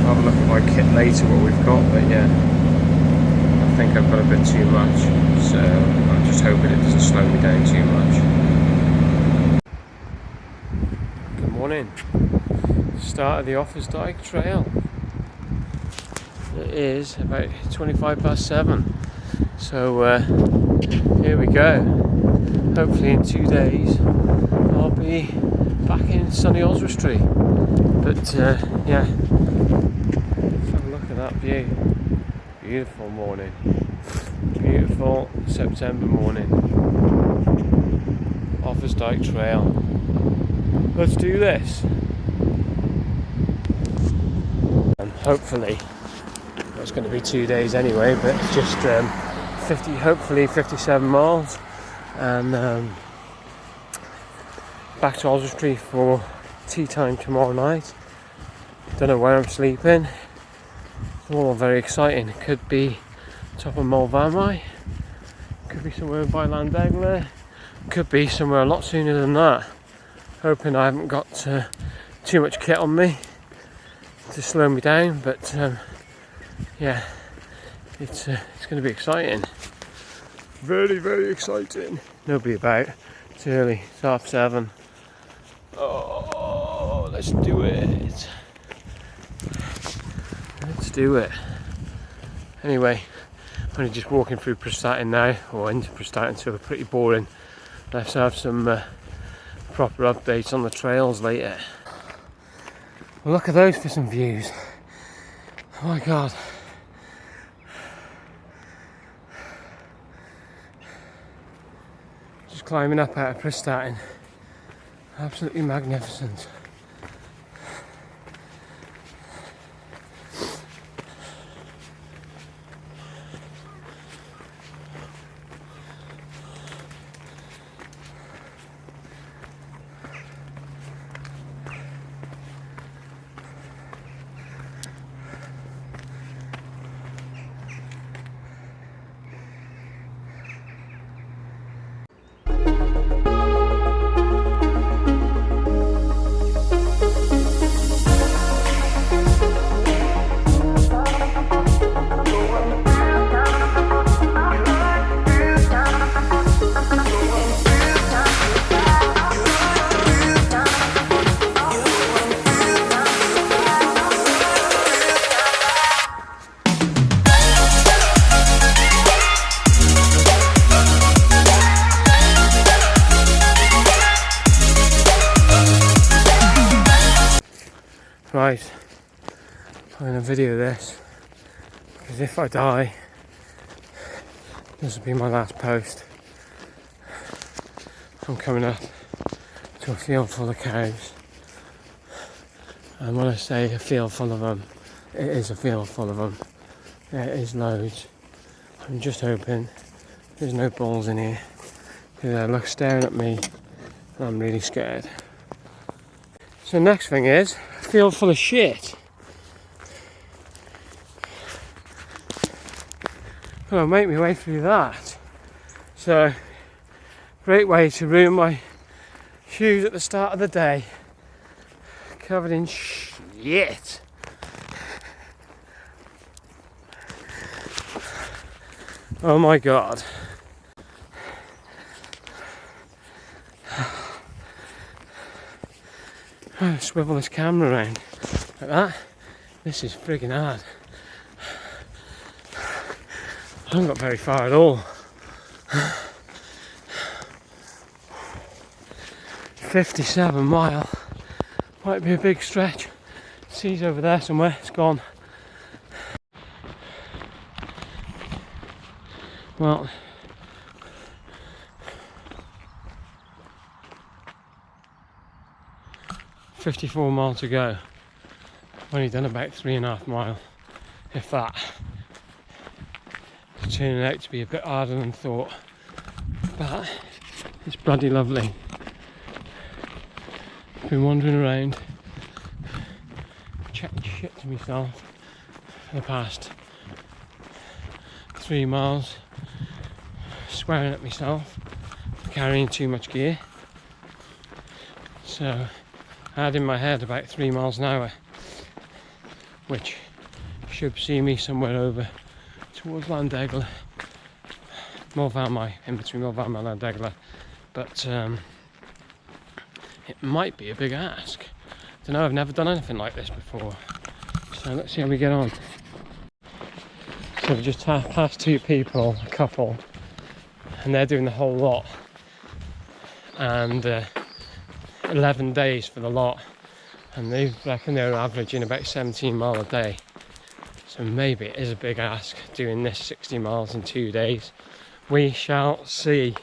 I'll have a look at my kit later, what we've got, but yeah, I think I've got a bit too much, so I'm just hoping it doesn't slow me down too much. Good morning. Start of the Offa's Dyke trail. It is about 7:25, so here we go. Hopefully in 2 days I'll be back in sunny Oswestry. But yeah, let's have a look at that view. Beautiful morning. Beautiful September morning. Offa's Dyke trail. Let's do this. And hopefully, it's going to be 2 days anyway, but it's just hopefully 57 miles, and back to Oswestry for tea time tomorrow night. Don't know where I'm sleeping. It's all very exciting. It could be top of Mulvanmai, could be somewhere by Landegler, could be somewhere a lot sooner than that. Hoping I haven't got too much kit on me to slow me down, but yeah, it's going to be exciting. Very, very exciting. Nobody about. It's early. It's 7:30. Oh, let's do it. Let's do it. Anyway, I'm only just walking through Prestatyn now, or into Prestatyn, so we're pretty boring. Let's have some proper updates on the trails later. Well, look at those for some views. Oh my god. Just climbing up out of Prestatyn. Absolutely magnificent. Right, I'm going to video this, because if I die, this will be my last post. I'm coming up to a field full of cows, and when I say a field full of them, it is a field full of them. There is loads. I'm just hoping there's no bulls in here, because they look staring at me, and I'm really scared. So next thing is, a field full of shit. Well, I'll make my way through that. So, great way to ruin my shoes at the start of the day. Covered in shit. Oh my god. Swivel this camera around like that. This is friggin' hard. I haven't got very far at all. 57 mile. Might be a big stretch. Sea's over there somewhere. It's gone. Well, $54 miles to go. I've only done about 3.5 miles, if that. It's turning out to be a bit harder than thought, but it's bloody lovely. I've been wandering around, chatting shit to myself for the past 3 miles, swearing at myself for carrying too much gear. So I had in my head about 3 miles an hour, which should see me somewhere over towards Llandegla, Morfamai, in between Morfamai and Llandegla. But it might be a big ask. Don't know, I've never done anything like this before. So let's see how we get on. So we've just passed two people, a couple, and they're doing the whole lot. And 11 days for the lot. And they reckon they're averaging about 17 miles a day. So maybe it is a big ask doing this 60 miles in 2 days. We shall see.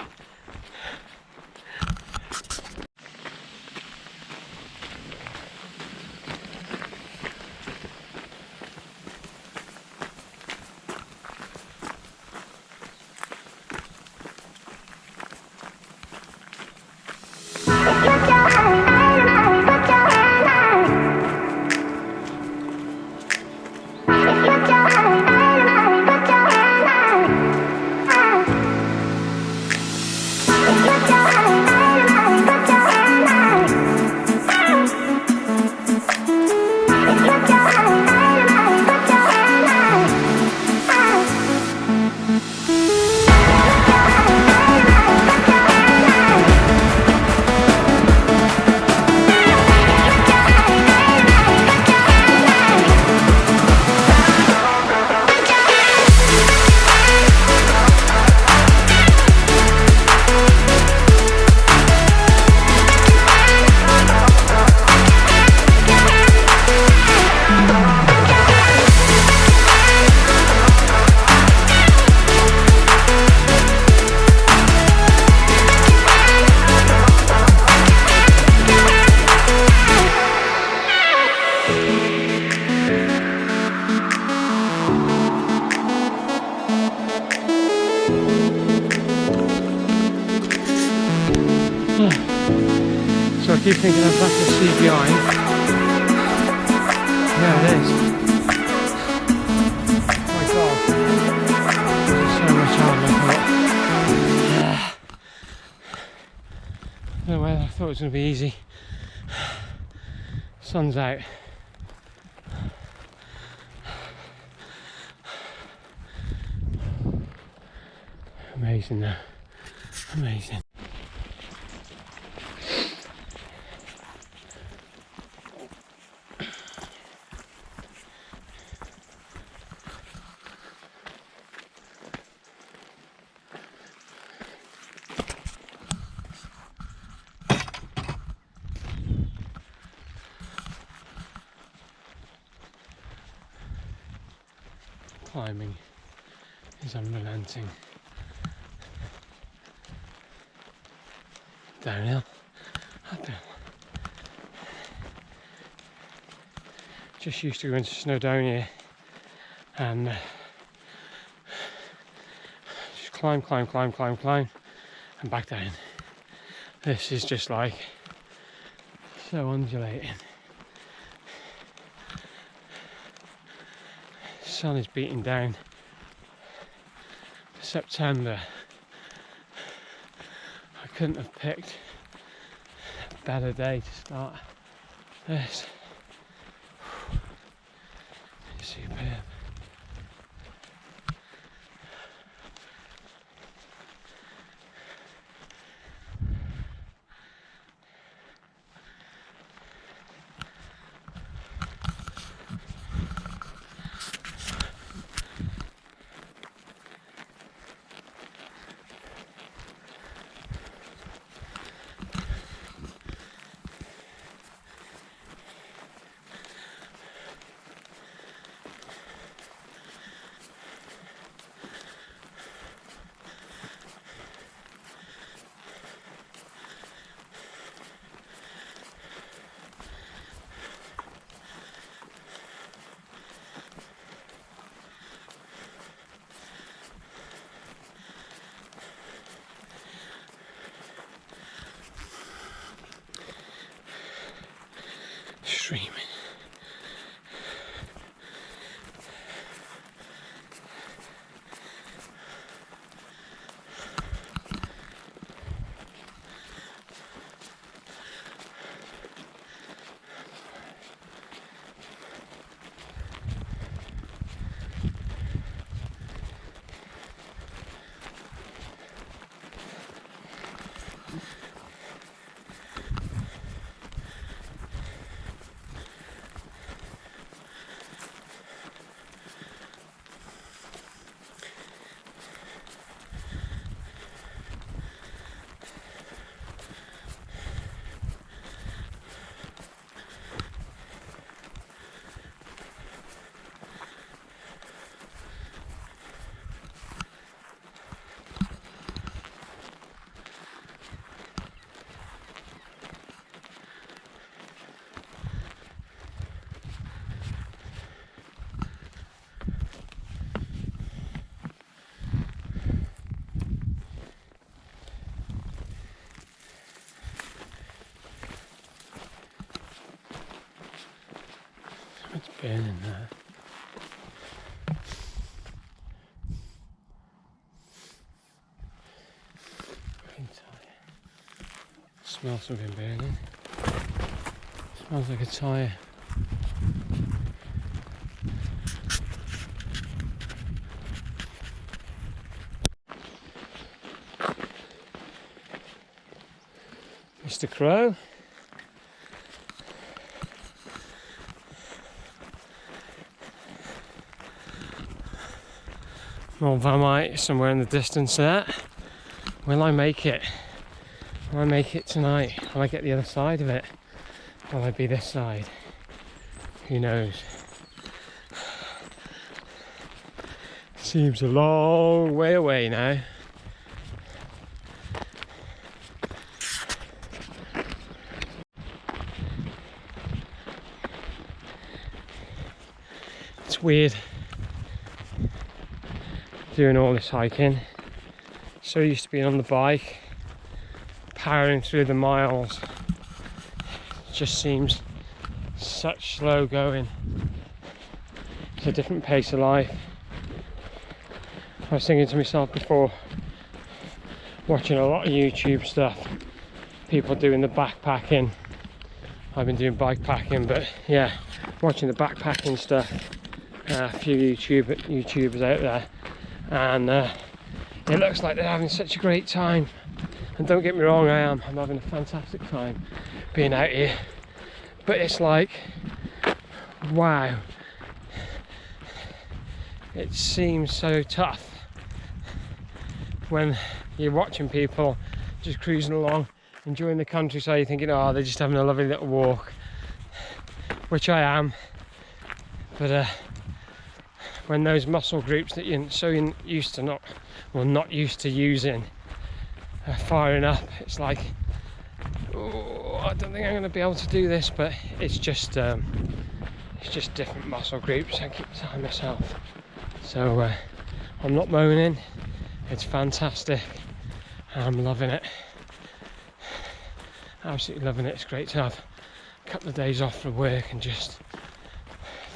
So I keep thinking I'm back at CBI. Yeah, it is. Oh my god. This is so much harder than I thought. No way, I thought it was going to be easy. Sun's out. Amazing though. Amazing. Climbing is unrelenting. Downhill, uphill. Just used to going to Snowdonia and just climb, and back down. This is just like so undulating. Sun is beating down. September. I couldn't have picked a better day to start this. It's superb. burning there. Smells something burning. Smells like a tyre. Mr. Crow. More Vamite somewhere in the distance there. Will I make it? Will I make it tonight? Will I get the other side of it? Will I be this side? Who knows? Seems a long way away now. It's weird doing all this hiking. So used to being on the bike, powering through the miles. It just seems such slow going. It's a different pace of life. I was thinking to myself before, watching a lot of YouTube stuff, people doing the backpacking. I've been doing bike packing, but yeah, watching the backpacking stuff. A few YouTubers out there, and it looks like they're having such a great time. And don't get me wrong, I'm having a fantastic time being out here, but it's like, wow, it seems so tough when you're watching people just cruising along, enjoying the countryside. You're thinking, oh, they're just having a lovely little walk, which I am, but when those muscle groups that you're so used to not used to using are firing up, it's like, oh, I don't think I'm going to be able to do this. But it's just different muscle groups, I keep telling myself. So I'm not moaning, it's fantastic, I'm loving it, absolutely loving it. It's great to have a couple of days off from work and just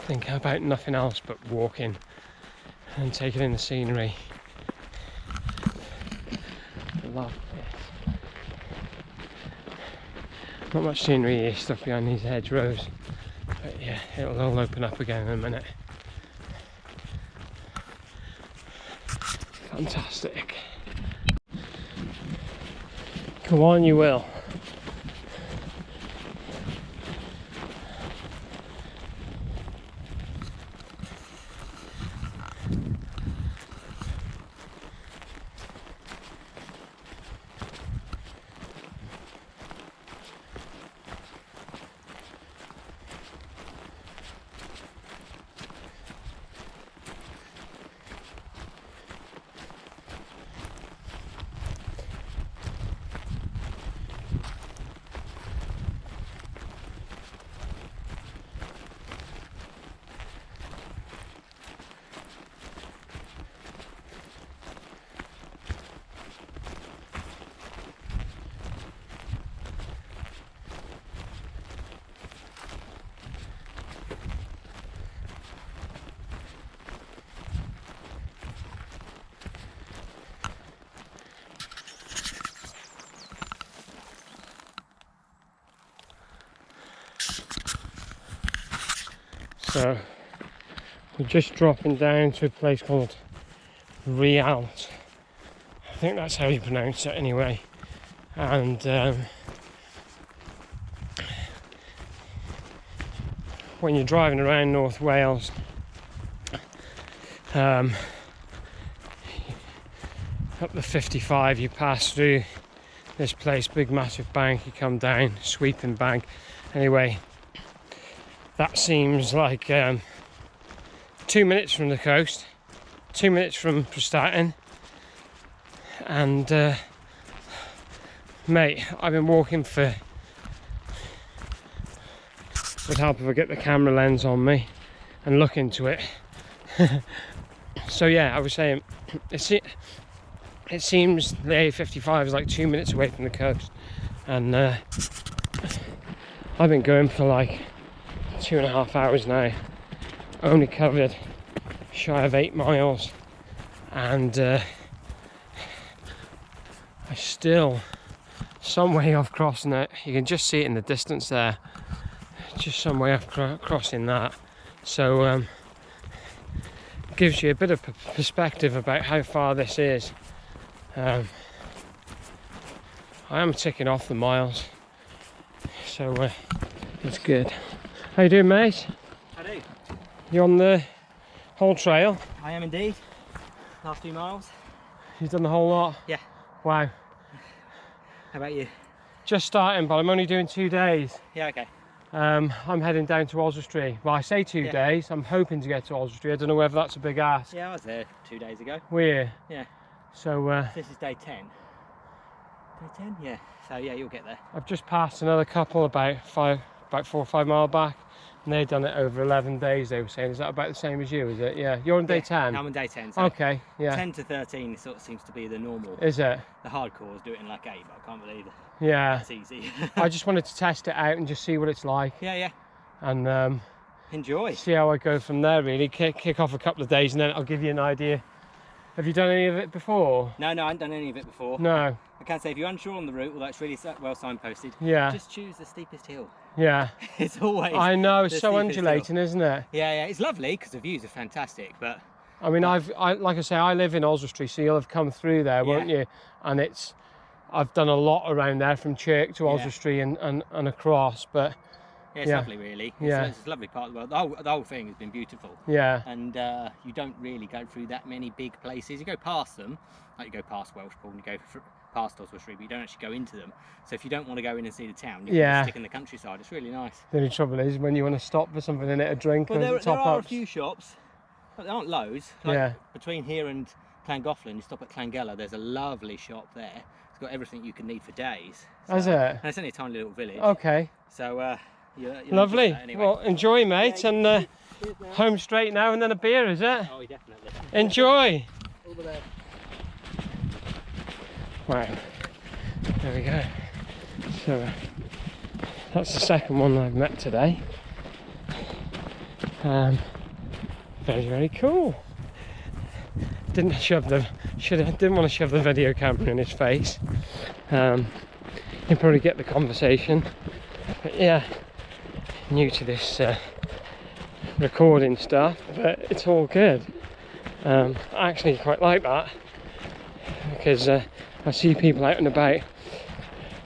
think about nothing else but walking and taking in the scenery. I love this. Not much scenery here, stuff behind these hedgerows, but yeah, it'll all open up again in a minute. Fantastic. Come on, you will. So we're just dropping down to a place called Rialt. I think that's how you pronounce it anyway. And when you're driving around North Wales, up the 55, you pass through this place, big massive bank, you come down, sweeping bank. Anyway, that seems like 2 minutes from the coast, 2 minutes from Prestatyn, and mate, I've been walking for, would help if I get the camera lens on me and look into it. So yeah, I was saying, it seems the A55 is like 2 minutes away from the coast, and I've been going for like 2.5 hours now, only covered shy of 8 miles, and I still some way off crossing it. You can just see it in the distance there, just some way off crossing that. So gives you a bit of perspective about how far this is. I am ticking off the miles, so it's good. How you doing, mate? I do. You on the whole trail? I am indeed. Last 2 miles. You've done the whole lot? Yeah. Wow. How about you? Just starting, but I'm only doing 2 days. Yeah, okay. I'm heading down to Oswestry. Well, I say 2 days. I'm hoping to get to Oswestry. I don't know whether that's a big ask. Yeah, I was there 2 days ago. Were you? Yeah. So this is day 10. Day 10? Yeah. So yeah, you'll get there. I've just passed another couple about 4 or 5 miles back, and they've done it over 11 days. They were saying, is that about the same as you? Is it? Yeah. You're on day 10. I'm on day 10. So okay. Yeah. 10 to 13 sort of seems to be the normal. Is it? The hardcores do it in like 8, but I can't believe it. Yeah. It's easy. I just wanted to test it out and just see what it's like. Yeah, yeah. And enjoy. See how I go from there. Really, kick off a couple of days, and then I'll give you an idea. Have you done any of it before? No, I haven't done any of it before. No. I can say if you're unsure on the route, although it's really well signposted, yeah, just choose the steepest hill. Yeah. It's always. I know, it's so undulating, isn't it? Yeah, yeah. It's lovely because the views are fantastic, but. I mean, like I say, I live in Oswestry, so you'll have come through there, won't you? And I've done a lot around there from Chirk to Oswestry and across, but. Yeah, it's lovely, really. It's a lovely part of the world. The whole thing has been beautiful. Yeah. And you don't really go through that many big places. You go past them, like you go past Welshpool and you go past Oswestry, but you don't actually go into them. So if you don't want to go in and see the town, you can just stick in the countryside. It's really nice. The only trouble is when you want to stop for something in it, a drink, well, or there are a few shops, but there aren't loads. Like between here and Llangollen, you stop at Llangella, there's a lovely shop there. It's got everything you can need for days. So, is it? And it's only a tiny little village. Okay. So, lovely. Anyway. Well, enjoy, mate, and home straight now, and then a beer, is it? Oh, definitely. Enjoy. All the best. Wow. There we go. So that's the second one I've met today. Very, very cool. Didn't want to shove the video camera in his face. He'd probably get the conversation. But yeah, new to this recording stuff, but it's all good. I actually quite like that because I see people out and about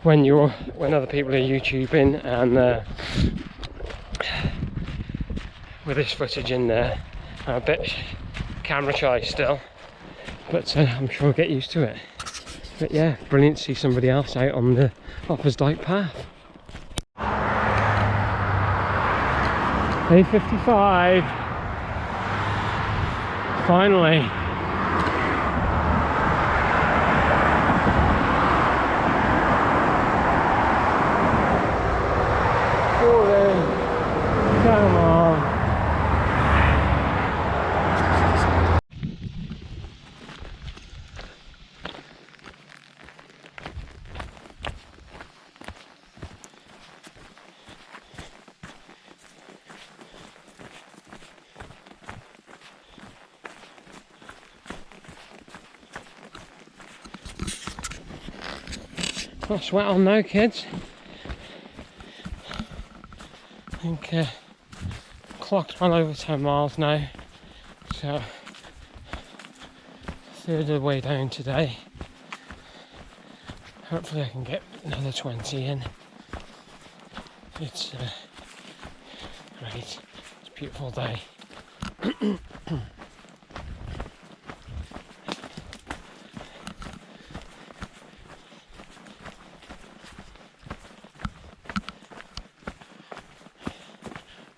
when other people are YouTubing and with this footage in there. I'm a bit camera shy still, but I'm sure I'll get used to it. But yeah, brilliant to see somebody else out on the Offa's Dyke path. A55. Finally. Come on. Not sweat on now, kids. I think clock's well over 10 miles now, so third of the way down today. Hopefully I can get another 20 in. It's great. It's a beautiful day.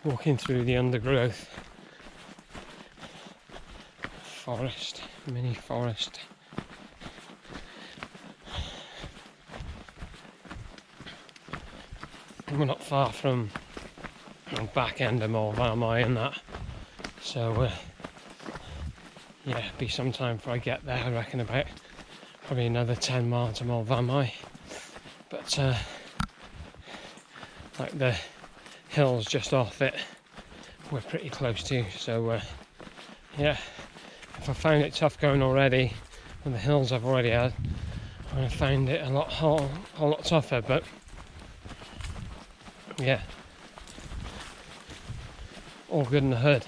Walking through the undergrowth forest, mini forest. And we're not far from the back end of Mulvarmai and that, so yeah, it'll be some time before I get there. I reckon about probably another 10 miles to Mulvarmai, but like the hills just off it we're pretty close to. So yeah, if I found it tough going already on the hills I've already had, I'm going to find it a whole lot tougher. But yeah, all good in the hood.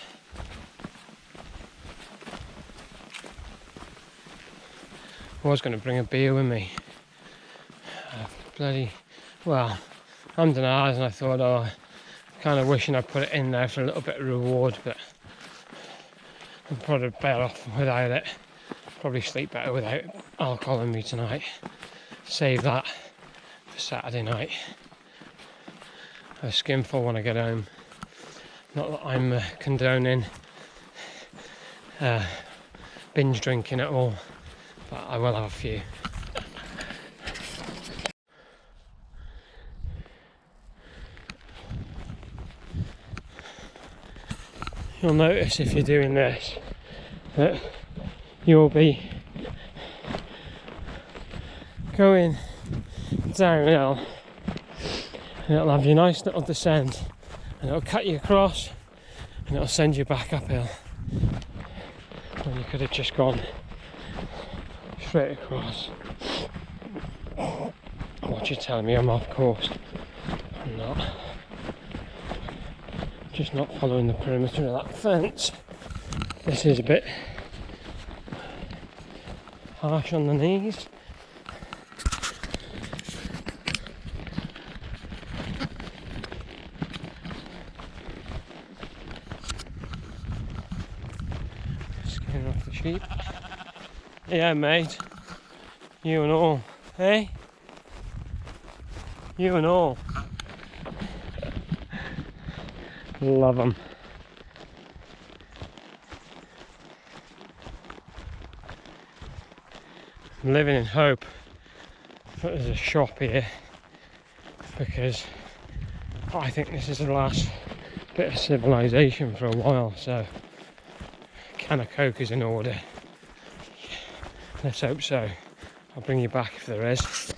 I was going to bring a beer with me. Well, I'm denied, and I thought, oh, kind of wishing I put it in there for a little bit of reward, but I'm probably better off without it. Probably sleep better without alcohol in me tonight. Save that for Saturday night. A skinful when I get home. Not that I'm condoning binge drinking at all, but I will have a few. You'll notice if you're doing this that you'll be going downhill and it'll have your nice little descent and it'll cut you across and it'll send you back uphill when you could have just gone straight across. What you telling me I'm off course? I'm not. Just not following the perimeter of that fence. This is a bit harsh on the knees. Scaring off the sheep. Yeah, mate. You and all. Hey? You and all. Love them. I'm living in hope that there's a shop here, because I think this is the last bit of civilization for a while, so a can of Coke is in order. Let's hope so. I'll bring you back if there is.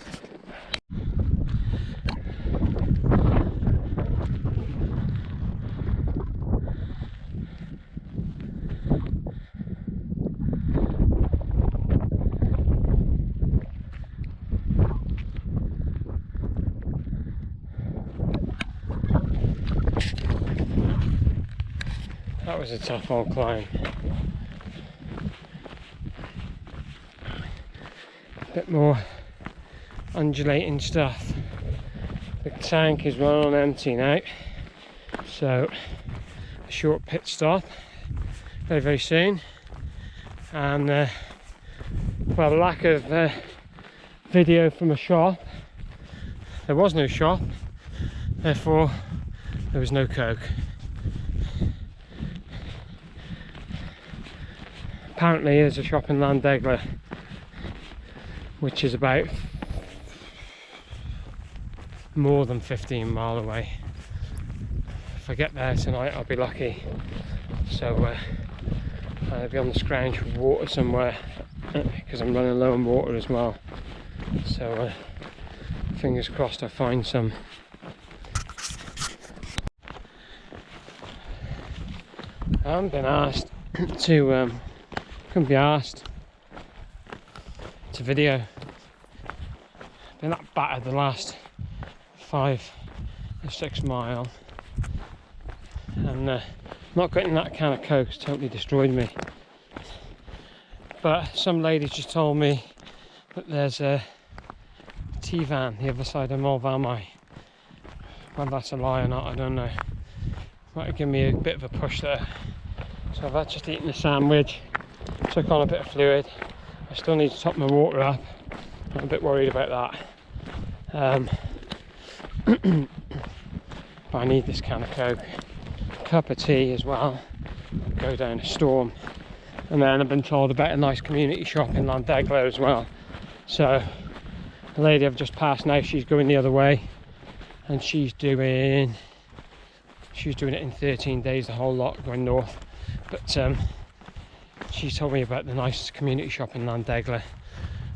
That was a tough old climb. A bit more undulating stuff. The tank is running on empty now, so a short pit stop very soon. And well, lack of video from a shop. There was no shop, therefore there was no Coke. Apparently there's a shop in Llandegla, which is about more than 15 miles away. If I get there tonight I'll be lucky, so I'll be on the scrounge for water somewhere, because I'm running low on water as well, so fingers crossed I find some. I haven't been asked to couldn't be asked to video. Been that battered the last 5 or 6 miles, and not getting that can of Coke's totally destroyed me. But some ladies just told me that there's a T-van the other side of Mulvanmai. Whether that's a lie or not, I don't know. Might have given me a bit of a push there. So I've just eaten a sandwich, took on a bit of fluid. I still need to top my water up. I'm a bit worried about that. But I need this can of Coke, cup of tea as well, go down a storm. And then I've been told about a nice community shop in Llandegla as well. So the lady I've just passed now, she's going the other way, and she's doing it in 13 days, the whole lot going north. But she told me about the nice community shop in Llandegla,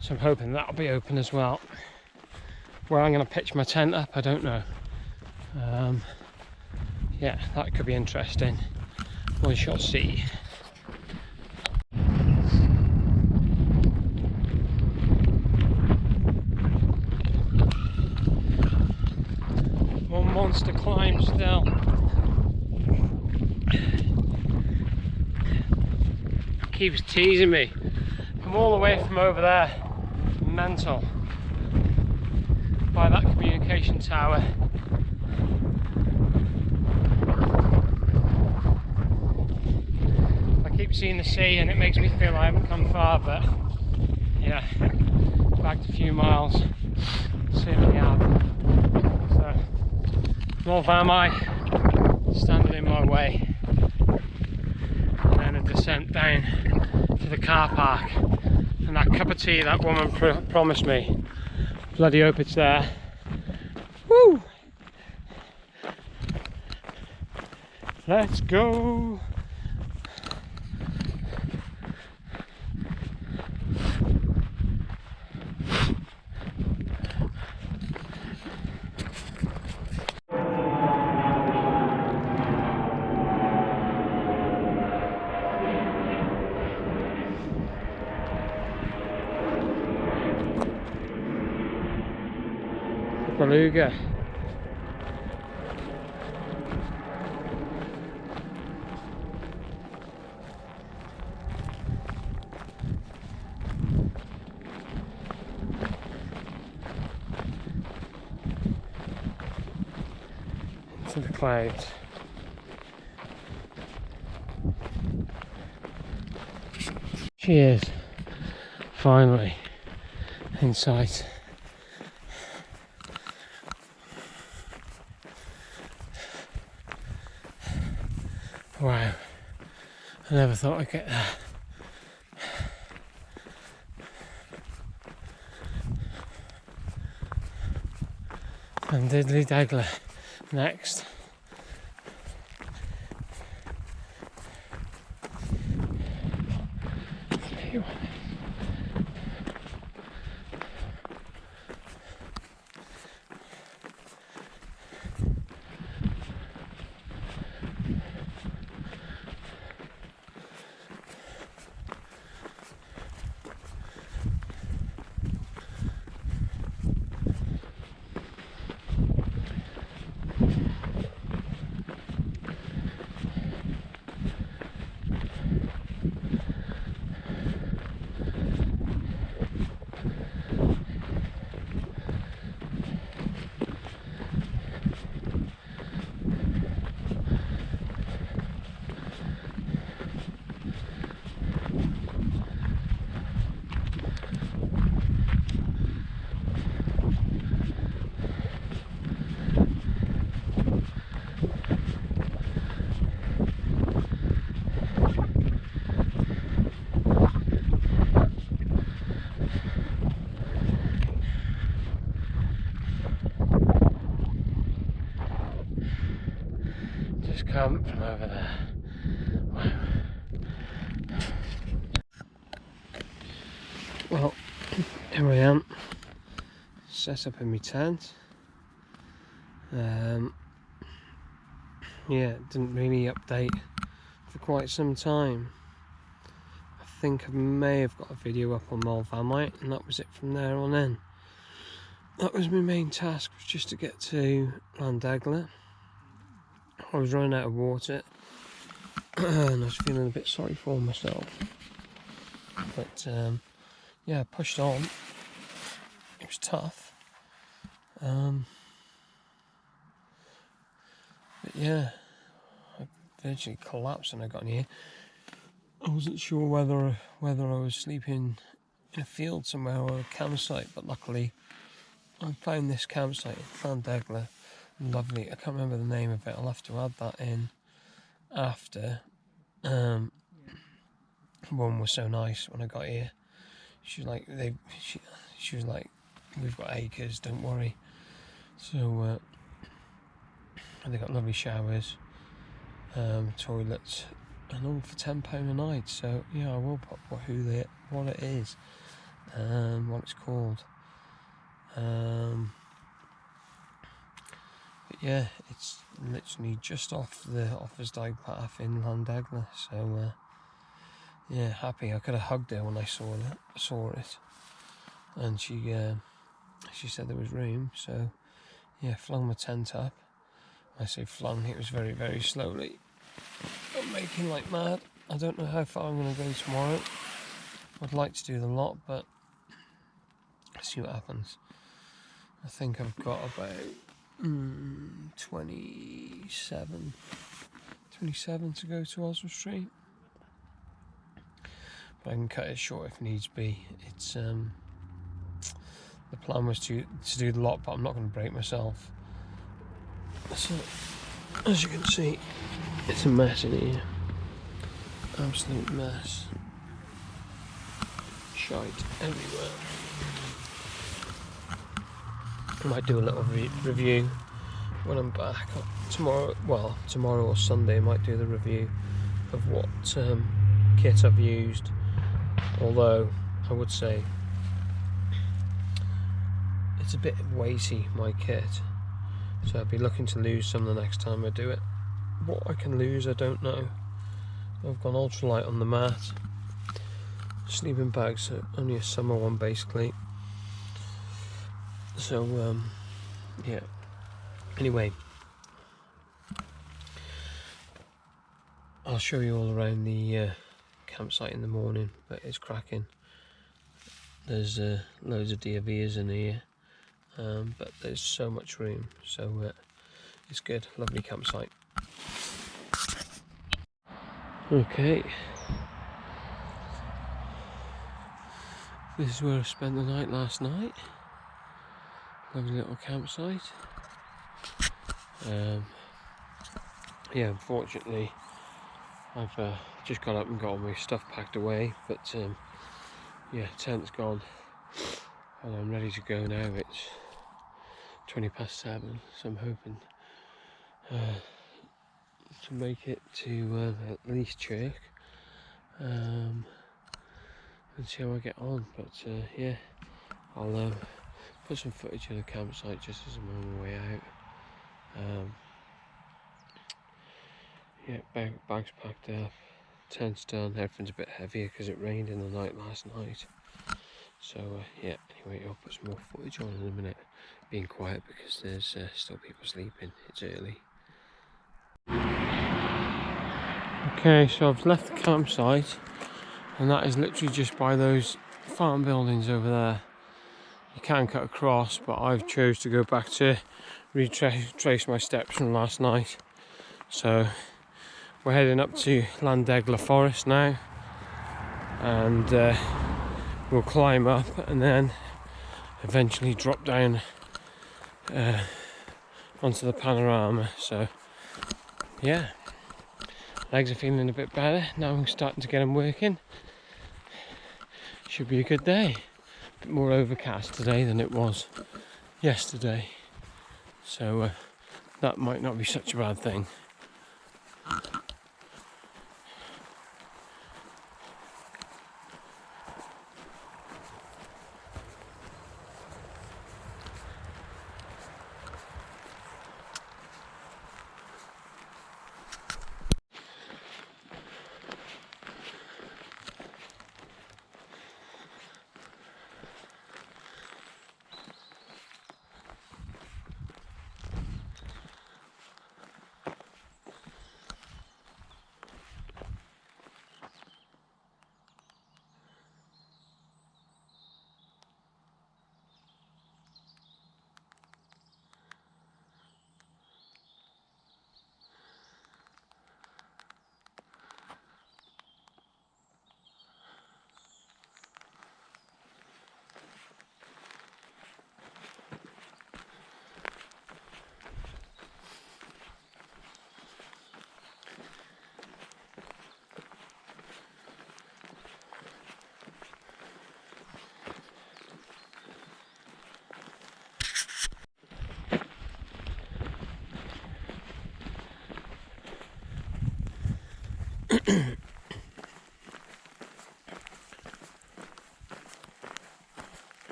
so I'm hoping that'll be open as well. Where I'm going to pitch my tent up, I don't know. Yeah, that could be interesting. we shall see. One monster climb still. Keeps teasing me. Come all the way from over there. Mental. By that communication tower. I keep seeing the sea and it makes me feel I haven't come far, but yeah, backed a few miles. Certainly have. So, more Vamai standing in my way. And then a descent down to the car park. And that cup of tea that woman promised me. Bloody hope it's there. Woo! Let's go! Beluga. Into the clouds. Cheers. Finally in sight. Wow, I never thought I'd get there. And Diddly Dagler next. Come from over there. Wow. Well, here I am, set up in my tent. Yeah, didn't really update for quite some time. I think I may have got a video up on Mull Vamite, and that was it from there on in. That was my main task, was just to get to Llandegla. I was running out of water and I was feeling a bit sorry for myself, but yeah, I pushed on. It was tough, but yeah, I virtually collapsed when I got in here. I wasn't sure whether I was sleeping in a field somewhere or a campsite, but luckily I found this campsite in Llandegla. Lovely. I can't remember the name of it. I'll have to add that in after. One was so nice when I got here. She was like, she was like, we've got acres, don't worry. So and they got lovely showers, toilets, and all for £10 a night. So yeah, I will put what it is, what it's called. But yeah, it's literally just off the Offa's Dyke path in Llandegla, so yeah, happy. I could have hugged her when I saw it, and she said there was room, so yeah, flung my tent up. I say flung, it was very, very slowly. I'm making like mad. I don't know how far I'm going to go tomorrow. I'd like to do the lot, but let's see what happens. I think I've got about 27 to go to Oswald Street. But I can cut it short if needs be. It's the plan was to do the lot, but I'm not going to break myself. So, as you can see, it's a mess in here. Absolute mess. Shite everywhere. I might do a little review when I'm back tomorrow. Well, tomorrow or Sunday I might do the review of what kit I've used. Although I would say it's a bit weighty, my kit, so I'd be looking to lose some the next time I do it. What I can lose, I don't know. I've gone ultralight on the mat. Sleeping bags are only a summer one basically. So yeah. Anyway, I'll show you all around the campsite in the morning, but it's cracking. There's loads of DVs in here, but there's so much room, so it's good. Lovely campsite. Okay, this is where I spent the night last night. Lovely little campsite. Yeah, unfortunately I've just got up and got all my stuff packed away, but yeah, tent's gone and I'm ready to go now. It's 7:20, so I'm hoping to make it to at least Chirk and see how I get on. But yeah, I'll put some footage of the campsite just as I'm on my way out. Yeah, bags packed up, tent's done, everything's a bit heavier because it rained in the night last night. So yeah, anyway, I'll put some more footage on in a minute. Being quiet because there's still people sleeping, it's early. Okay, so I've left the campsite, and that is literally just by those farm buildings over there. You can cut across, but I've chose to go back to retrace my steps from last night. So we're heading up to Llandegla Forest now, and we'll climb up and then eventually drop down onto the panorama. So yeah, legs are feeling a bit better now. I'm starting to get them working. Should be a good day. A bit more overcast today than it was yesterday, so that might not be such a bad thing.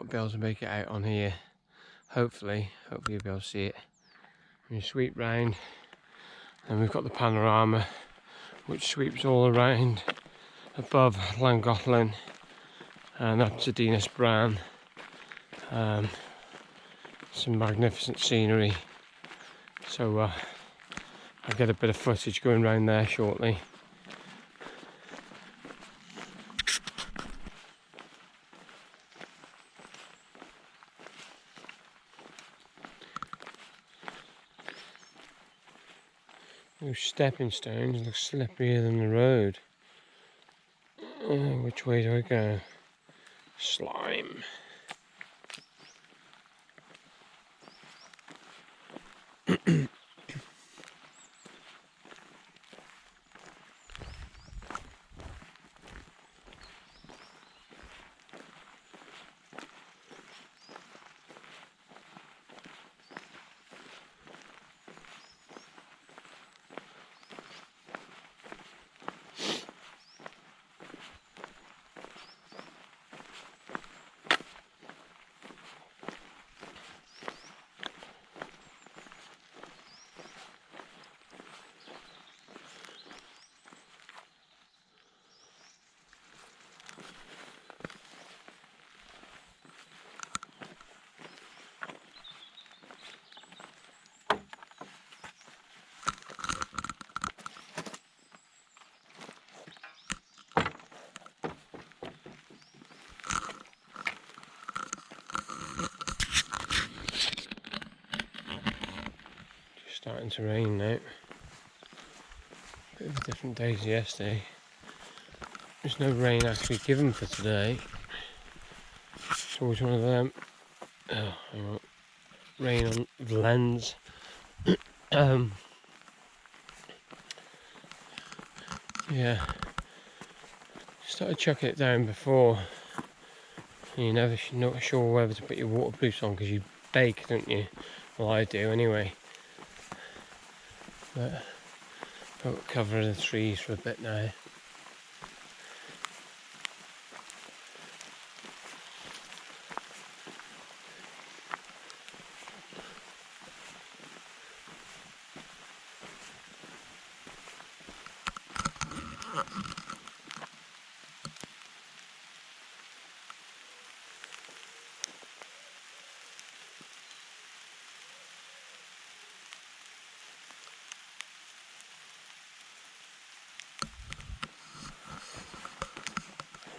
not be able to make it out on here. Hopefully you'll be able to see it. We sweep round, and we've got the panorama which sweeps all around above Llangollen and up to Dinas Bran. Some magnificent scenery, so I'll get a bit of footage going round there shortly. Those stepping stones look slipperier than the road. Which way do I go? Slime. Starting to rain now. Bit of a different day to yesterday. There's no rain actually given for today. It's always one of them. Oh, hang on. Rain on the lens. Yeah. Started chucking it down before. You're never not sure whether to put your waterproofs on because you bake, don't you? Well, I do anyway. But I'll cover the trees for a bit now.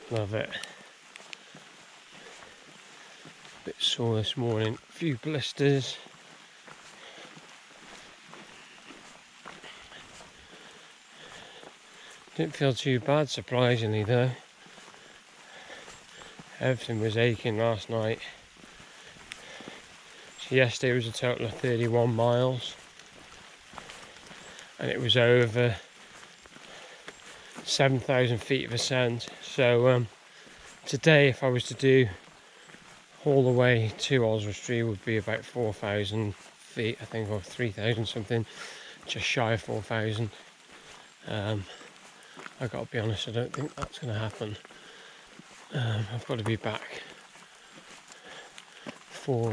Love it. Bit sore this morning, a few blisters. Didn't feel too bad surprisingly though. Everything was aching last night. So yesterday was a total of 31 miles. And it was over 7,000 feet of ascent. So today if I was to do all the way to Oswestry would be about 4,000 feet, I think, or 3,000 something, just shy of 4,000. I've got to be honest, I don't think that's going to happen. I've got to be back for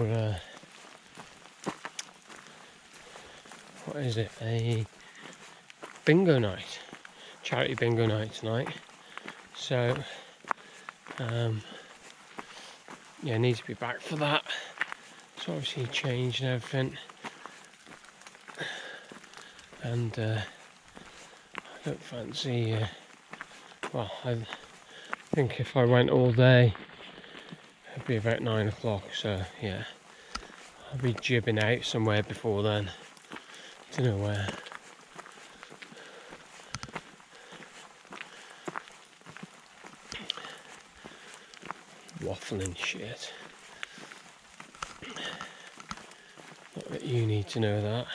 what is it, a bingo night, charity bingo night tonight. So yeah, I need to be back for that. It's obviously changed and everything, and I don't fancy well, I think if I went all day it'd be about 9 o'clock, so yeah, I'll be jibbing out somewhere before then. Don't know where. Waffling shit. Not that you need to know that.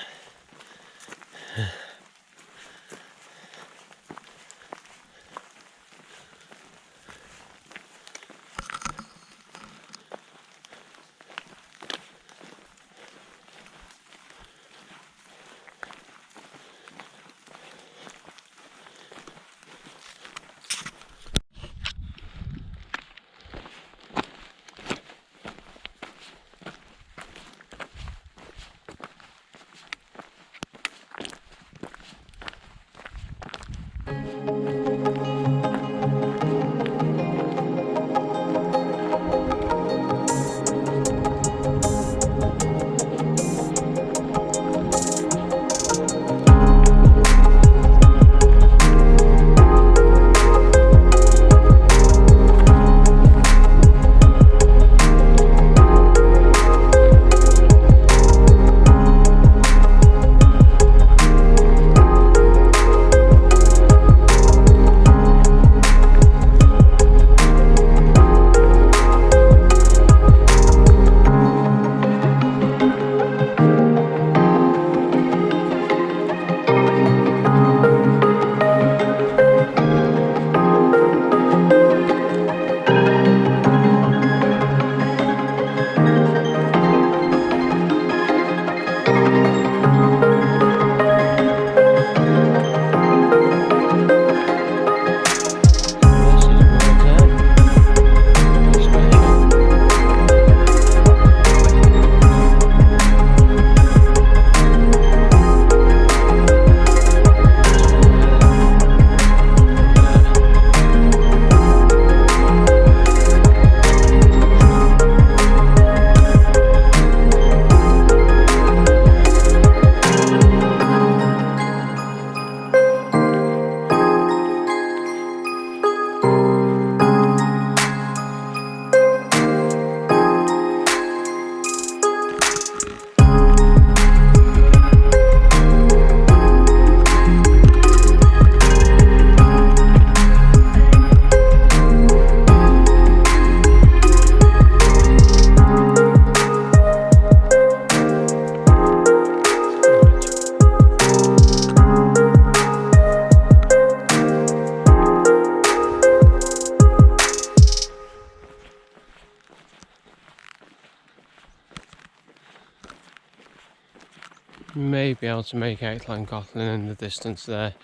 may be able to make out Llangollen in the distance there.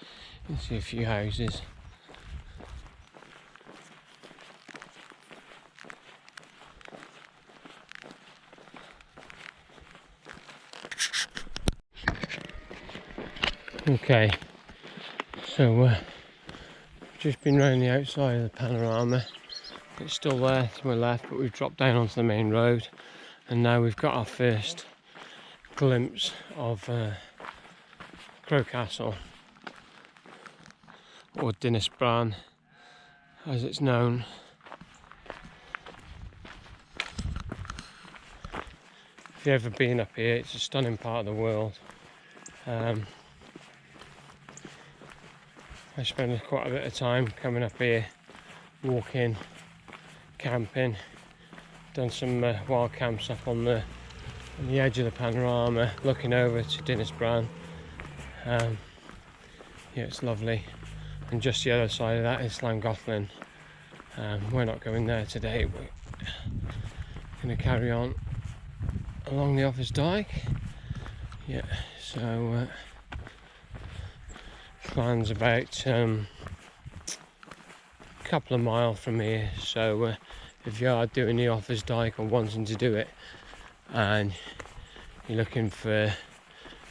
You can see a few houses. Okay, so just been round the outside of the panorama. It's still there to my left, but we've dropped down onto the main road, and now we've got our first glimpse of Crow Castle, or Dinas Bran as it's known. If you've ever been up here, it's a stunning part of the world. I spend quite a bit of time coming up here, walking, camping, done some wild camps up on the edge of the panorama, looking over to Dinas Bran. Yeah, it's lovely. And just the other side of that is Llangollen. We're not going there today. We're going to carry on along the Offa's Dyke. Yeah, so Llan's about a couple of miles from here, so if you are doing the Offa's Dyke or wanting to do it and you're looking for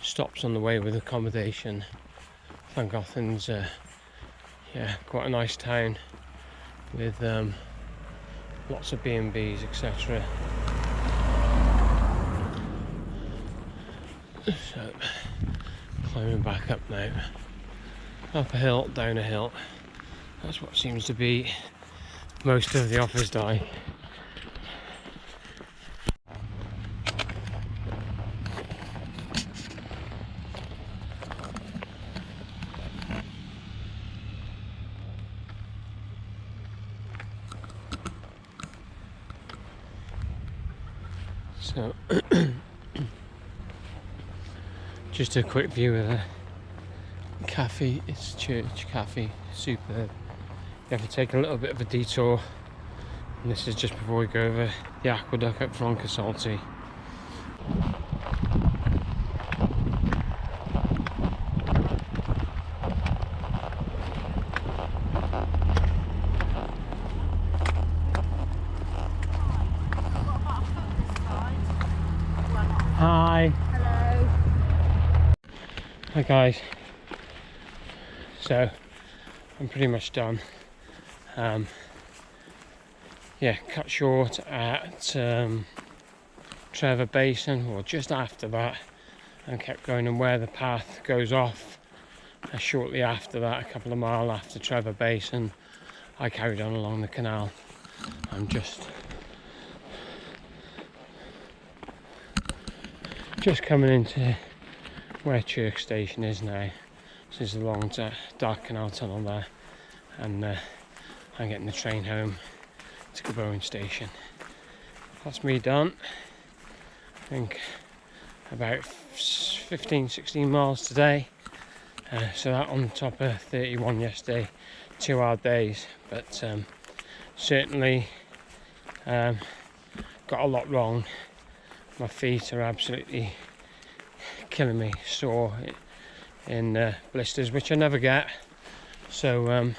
stops on the way with accommodation, Llangollen's yeah, quite a nice town with lots of B&Bs, etc. So climbing back up now, up a hill, down a hill. That's what seems to be most of the Offa's Dyke. So just a quick view of the cafe. It's Chirk Cafe, superb. You have to take a little bit of a detour, and this is just before we go over the aqueduct at Froncasalty. Hi. Hello. Hi guys. So I'm pretty much done. Yeah, cut short at Trevor Basin, or just after that, and kept going, and where the path goes off shortly after that, a couple of miles after Trevor Basin, I carried on along the canal. I'm just coming into where Chirk station is now. This is a long dark canal tunnel there, and I'm getting the train home to GoPro station. That's me done. I think about 15-16 miles today, so that on top of 31 yesterday, 2 hard days, but certainly got a lot wrong. My feet are absolutely killing me, sore in blisters, which I never get, so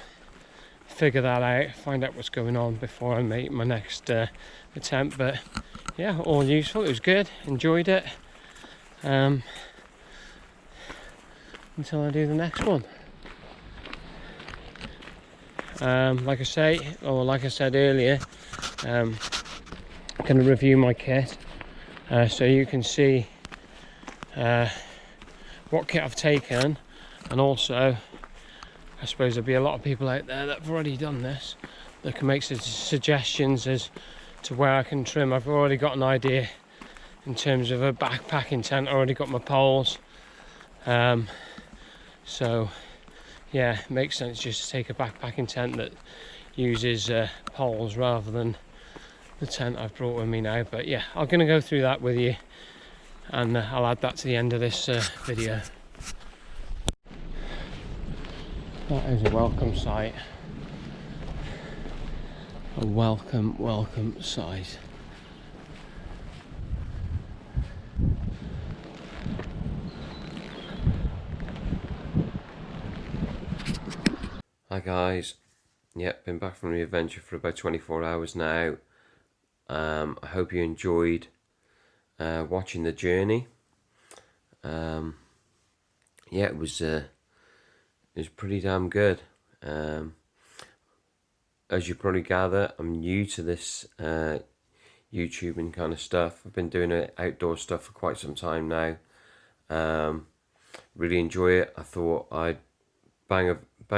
figure that out, find out what's going on before I make my next attempt. But yeah, all useful. It was good, enjoyed it, until I do the next one. Like I said earlier, I'm going to review my kit, so you can see what kit I've taken, and also I suppose there'll be a lot of people out there that have already done this that can make suggestions as to where I can trim. I've already got an idea in terms of a backpacking tent. I already got my poles, so yeah, it makes sense just to take a backpacking tent that uses poles rather than the tent I've brought with me now. But yeah, I'm going to go through that with you, and I'll add that to the end of this video. That is a welcome sight. A welcome sight. Hi guys, been back from the adventure for about 24 hours now. I hope you enjoyed watching the journey. It was pretty damn good. As you probably gather, I'm new to this YouTubing kind of stuff. I've been doing outdoor stuff for quite some time now. Really enjoy it. I thought I'd bang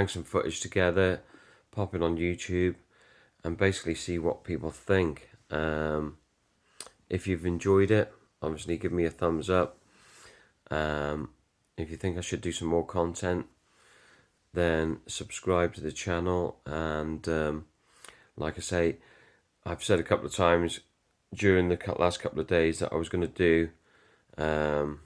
some footage together, pop it on YouTube, and basically see what people think. If you've enjoyed it, obviously give me a thumbs up. If you think I should do some more content, then subscribe to the channel. And like I say, I've said a couple of times during the last couple of days that I was going to do a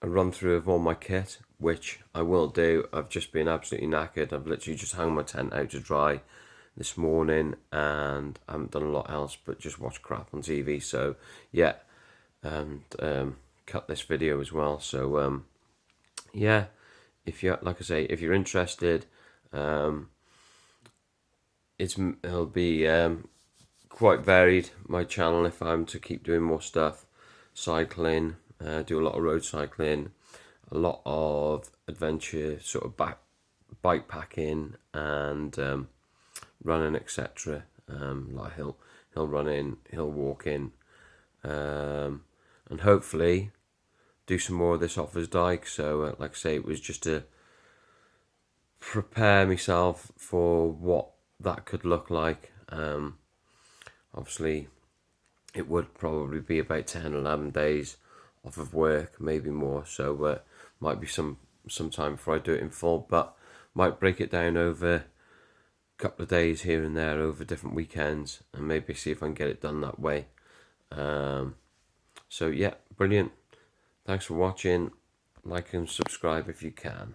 run through of all my kit, which I will do. I've just been absolutely knackered. I've literally just hung my tent out to dry this morning, and I haven't done a lot else but just watch crap on TV. So yeah, and cut this video as well. So yeah, if you, like I say, if you're interested, it'll be quite varied, my channel, if I'm to keep doing more stuff. Cycling, do a lot of road cycling, a lot of adventure, sort of bike packing, and running, etc. Like hill running, hill walking, and hopefully do some more of this Offa's Dyke. So like I say, it was just to prepare myself for what that could look like. Obviously it would probably be about 10 11 days off of work, maybe more, so might be some time before I do it in full, but might break it down over a couple of days here and there over different weekends, and maybe see if I can get it done that way. So yeah, brilliant. Thanks for watching. Like and subscribe if you can.